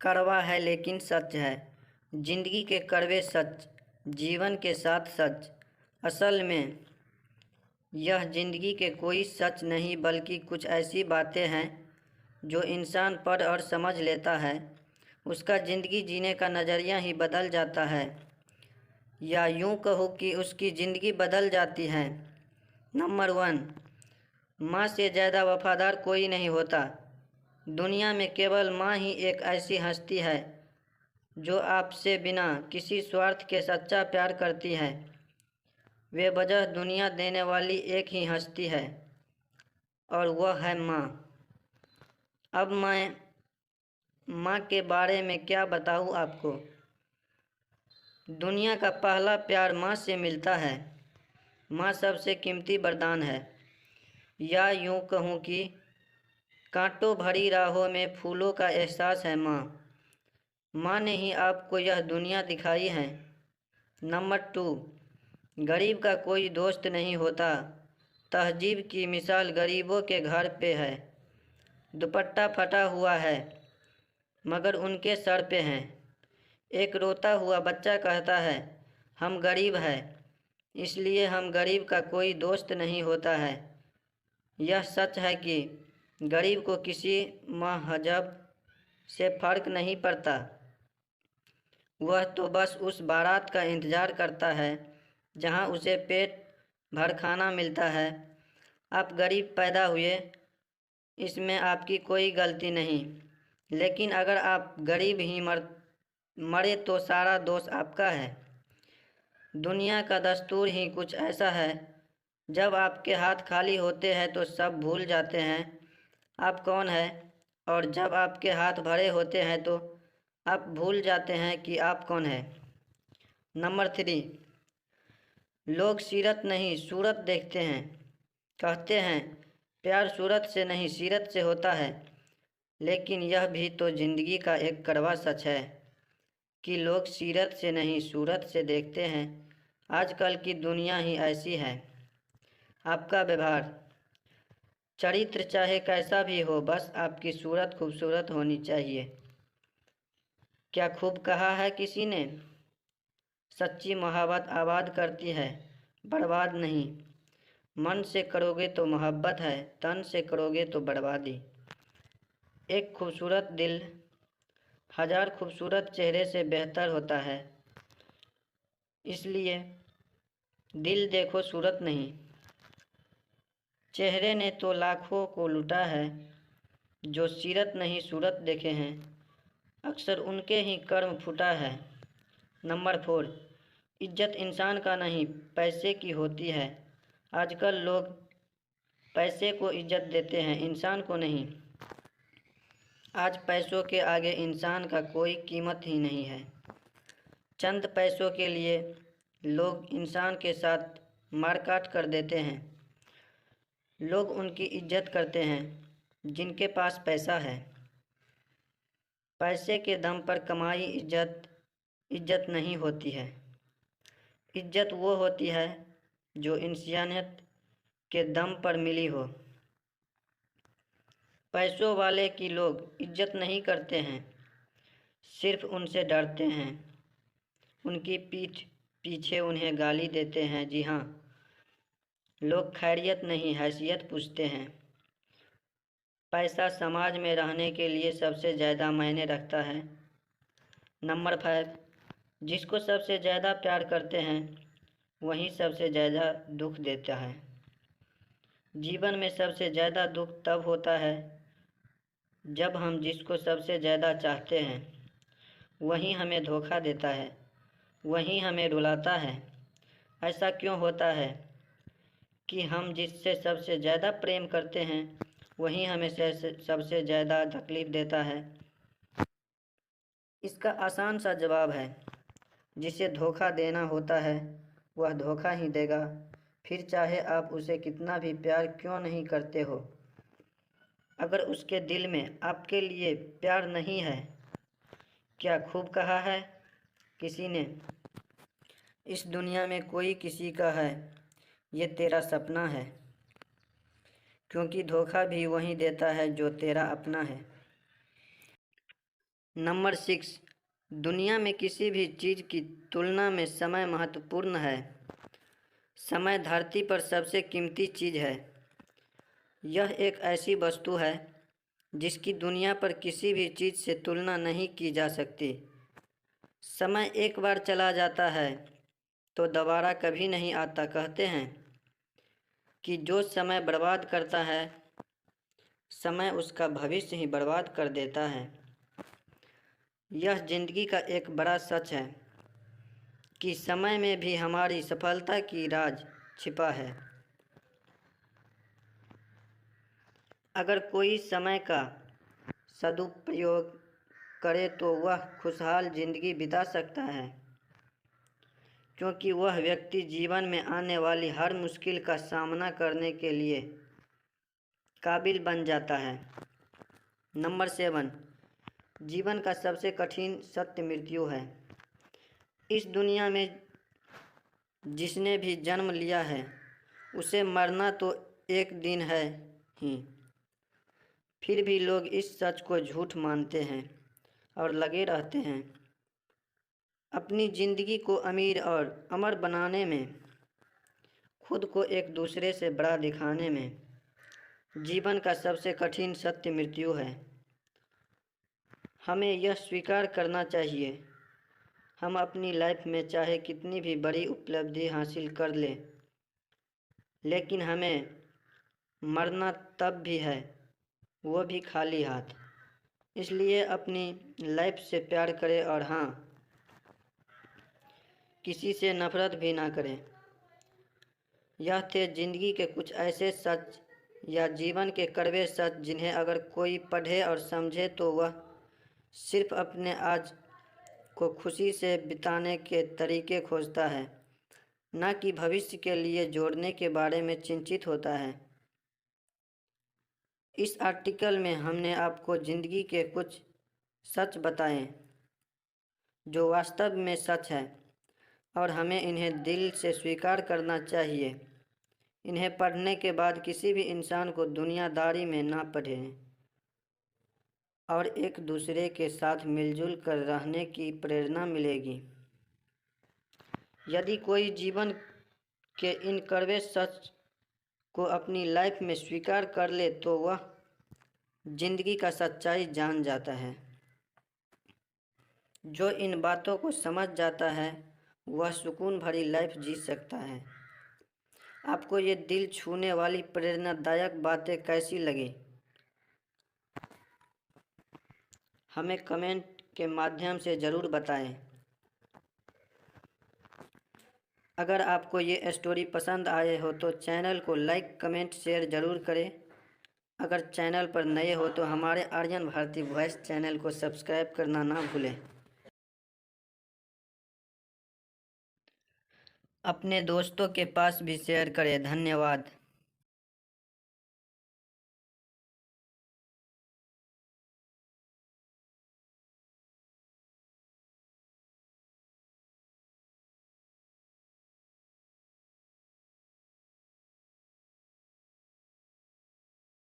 कड़वा है लेकिन सच है। जिंदगी के कड़वे सच, जीवन के साथ सच। असल में यह जिंदगी के कोई सच नहीं बल्कि कुछ ऐसी बातें हैं जो इंसान पढ़ और समझ लेता है, उसका ज़िंदगी जीने का नज़रिया ही बदल जाता है, या यूँ कहो कि उसकी ज़िंदगी बदल जाती है। नंबर 1, माँ से ज़्यादा वफादार कोई नहीं होता। दुनिया में केवल माँ ही एक ऐसी हस्ती है जो आपसे बिना किसी स्वार्थ के सच्चा प्यार करती है। बेवजह दुनिया देने वाली एक ही हस्ती है और वह है माँ। अब मैं माँ के बारे में क्या बताऊँ आपको। दुनिया का पहला प्यार माँ से मिलता है। माँ सबसे कीमती वरदान है, या यूँ कहूँ कि कांटों भरी राहों में फूलों का एहसास है माँ। माँ ने ही आपको यह दुनिया दिखाई है। नंबर 2, गरीब का कोई दोस्त नहीं होता। तहजीब की मिसाल गरीबों के घर पे है। दुपट्टा फटा हुआ है मगर उनके सर पे हैं। एक रोता हुआ बच्चा कहता है, हम गरीब हैं, इसलिए हम गरीब का कोई दोस्त नहीं होता है। यह सच है कि गरीब को किसी महजब से फ़र्क नहीं पड़ता। वह तो बस उस बारात का इंतज़ार करता है जहां उसे पेट भर खाना मिलता है। आप गरीब पैदा हुए, इसमें आपकी कोई गलती नहीं, लेकिन अगर आप गरीब ही मरे तो सारा दोष आपका है। दुनिया का दस्तूर ही कुछ ऐसा है, जब आपके हाथ खाली होते हैं तो सब भूल जाते हैं आप कौन हैं, और जब आपके हाथ भरे होते हैं तो आप भूल जाते हैं कि आप कौन हैं। नंबर 3, लोग सीरत नहीं सूरत देखते हैं। कहते हैं प्यार सूरत से नहीं सीरत से होता है, लेकिन यह भी तो ज़िंदगी का एक कड़वा सच है कि लोग सीरत से नहीं सूरत से देखते हैं। आजकल की दुनिया ही ऐसी है। आपका व्यवहार, चरित्र चाहे कैसा भी हो, बस आपकी सूरत खूबसूरत होनी चाहिए। क्या खूब कहा है किसी ने, सच्ची मोहब्बत आबाद करती है, बर्बाद नहीं। मन से करोगे तो मोहब्बत है, तन से करोगे तो बर्बादी। एक खूबसूरत दिल हजार खूबसूरत चेहरे से बेहतर होता है, इसलिए दिल देखो सूरत नहीं। चेहरे ने तो लाखों को लूटा है, जो सीरत नहीं सूरत देखे हैं, अक्सर उनके ही कर्म फूटा है। नंबर 4, इज्जत इंसान का नहीं पैसे की होती है। आजकल लोग पैसे को इज्जत देते हैं, इंसान को नहीं। आज पैसों के आगे इंसान का कोई कीमत ही नहीं है। चंद पैसों के लिए लोग इंसान के साथ मारकाट कर देते हैं। लोग उनकी इज्जत करते हैं जिनके पास पैसा है। पैसे के दम पर कमाई इज्जत नहीं होती है। इज्जत वो होती है जो इंसानियत के दम पर मिली हो। पैसों वाले की लोग इज्जत नहीं करते हैं, सिर्फ उनसे डरते हैं, उनकी पीठ पीछे उन्हें गाली देते हैं। जी हाँ, लोग खैरियत नहीं हैसियत पूछते हैं। पैसा समाज में रहने के लिए सबसे ज़्यादा मायने रखता है। नंबर 5, जिसको सबसे ज़्यादा प्यार करते हैं वही सबसे ज़्यादा दुख देता है। जीवन में सबसे ज़्यादा दुख तब होता है जब हम जिसको सबसे ज़्यादा चाहते हैं वही हमें धोखा देता है, वही हमें रुलाता है। ऐसा क्यों होता है कि हम जिससे सबसे ज़्यादा प्रेम करते हैं वही हमें सबसे ज़्यादा तकलीफ़ देता है? इसका आसान सा जवाब है, जिसे धोखा देना होता है वह धोखा ही देगा, फिर चाहे आप उसे कितना भी प्यार क्यों नहीं करते हो। अगर उसके दिल में आपके लिए प्यार नहीं है, क्या खूब कहा है किसी ने, इस दुनिया में कोई किसी का है, ये तेरा सपना है। क्योंकि धोखा भी वही देता है जो तेरा अपना है। नंबर 6, दुनिया में किसी भी चीज़ की तुलना में समय महत्वपूर्ण है। समय धरती पर सबसे कीमती चीज़ है। यह एक ऐसी वस्तु है जिसकी दुनिया पर किसी भी चीज़ से तुलना नहीं की जा सकती। समय एक बार चला जाता है तो दोबारा कभी नहीं आता। कहते हैं कि जो समय बर्बाद करता है, समय उसका भविष्य ही बर्बाद कर देता है। यह जिंदगी का एक बड़ा सच है कि समय में भी हमारी सफलता की राज छिपा है। अगर कोई समय का सदुपयोग करे तो वह खुशहाल जिंदगी बिता सकता है, क्योंकि वह व्यक्ति जीवन में आने वाली हर मुश्किल का सामना करने के लिए काबिल बन जाता है। नंबर 7, जीवन का सबसे कठिन सत्य मृत्यु है। इस दुनिया में जिसने भी जन्म लिया है उसे मरना तो एक दिन है ही। फिर भी लोग इस सच को झूठ मानते हैं और लगे रहते हैं अपनी ज़िंदगी को अमीर और अमर बनाने में, खुद को एक दूसरे से बड़ा दिखाने में। जीवन का सबसे कठिन सत्य मृत्यु है। हमें यह स्वीकार करना चाहिए, हम अपनी लाइफ में चाहे कितनी भी बड़ी उपलब्धि हासिल कर लें, लेकिन हमें मरना तब भी है, वो भी खाली हाथ। इसलिए अपनी लाइफ से प्यार करें और हाँ, किसी से नफरत भी ना करें। यह थे ज़िंदगी के कुछ ऐसे सच या जीवन के कड़वे सच जिन्हें अगर कोई पढ़े और समझे तो वह सिर्फ अपने आज को खुशी से बिताने के तरीके खोजता है, ना कि भविष्य के लिए जोड़ने के बारे में चिंतित होता है। इस आर्टिकल में हमने आपको ज़िंदगी के कुछ सच बताए जो वास्तव में सच है और हमें इन्हें दिल से स्वीकार करना चाहिए। इन्हें पढ़ने के बाद किसी भी इंसान को दुनियादारी में ना पड़ें और एक दूसरे के साथ मिलजुल कर रहने की प्रेरणा मिलेगी। यदि कोई जीवन के इन कड़वे सच को अपनी लाइफ में स्वीकार कर ले तो वह जिंदगी का सच्चाई जान जाता है। जो इन बातों को समझ जाता है वह सुकून भरी लाइफ जी सकता है। आपको ये दिल छूने वाली प्रेरणादायक बातें कैसी लगी, हमें कमेंट के माध्यम से ज़रूर बताएं। अगर आपको ये स्टोरी पसंद आए हो तो चैनल को लाइक, कमेंट, शेयर ज़रूर करें। अगर चैनल पर नए हो तो हमारे आर्यन भारती वॉइस चैनल को सब्सक्राइब करना ना भूलें। अपने दोस्तों के पास भी शेयर करें। धन्यवाद।